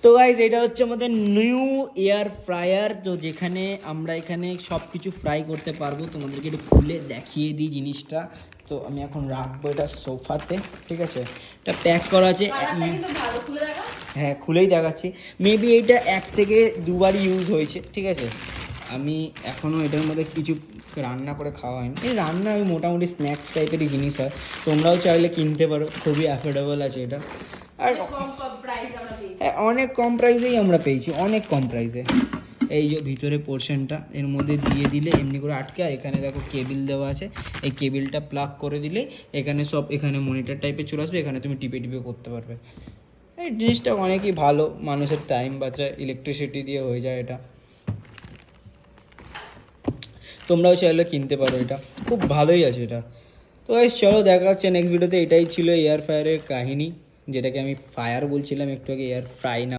তো গাইজ এটা হচ্ছে আমাদের নিউ এয়ার ফ্রায়ার, তো যেখানে আমরা এখানে সব কিছু ফ্রাই করতে পারবো। তোমাদেরকে একটু খুলে দেখিয়ে দিই জিনিসটা। তো আমি এখন রাখবো এটা সোফাতে, ঠিক আছে। এটা প্যাক করা আছে, হ্যাঁ খুলেই দেখাচ্ছি। মেবি এটা 1 থেকে 2বার ইউজ হয়েছে, ঠিক আছে। আমি এখনও এটার মধ্যে কিছু রান্না করে খাওয়া হয়নি। এই রান্না ওই মোটামুটি স্ন্যাক্স টাইপেরই জিনিস হয়, তোমরাও চাইলে কিনতে পারো, খুবই অ্যাফোর্ডেবল আছে এটা। আর অনেক কম প্রাইসেই আমরা পেয়েছি, অনেক কম প্রাইসে। এই যে ভিতরে পোর্শনটা এর মধ্যে দিয়ে দিলে এমনি করে আটকে, আর এখানে দেখো কেবিল দেওয়া আছে, এই কেবিলটা প্লাগ করে দিলে এখানে সব, এখানে মনিটর টাইপের চলে আসবে, এখানে তুমি টিপে টিপে করতে পারবে। এই জিনিসটা অনেকই ভালো, মানুষের টাইম বাঁচায়, ইলেকট্রিসিটি দিয়ে হয়ে যায় এটা। তোমরাও চাইলে কিনতে পারো, এটা খুব ভালোই আছে এটা। তো গাইস চলো দেখা হচ্ছে নেক্সট ভিডিওতে। এটাই ছিল এয়ার ফ্রায়ারের কাহিনী, যেটাকে আমি ফায়ার বলছিলাম একটু আগে, এয়ার ফ্রাই না।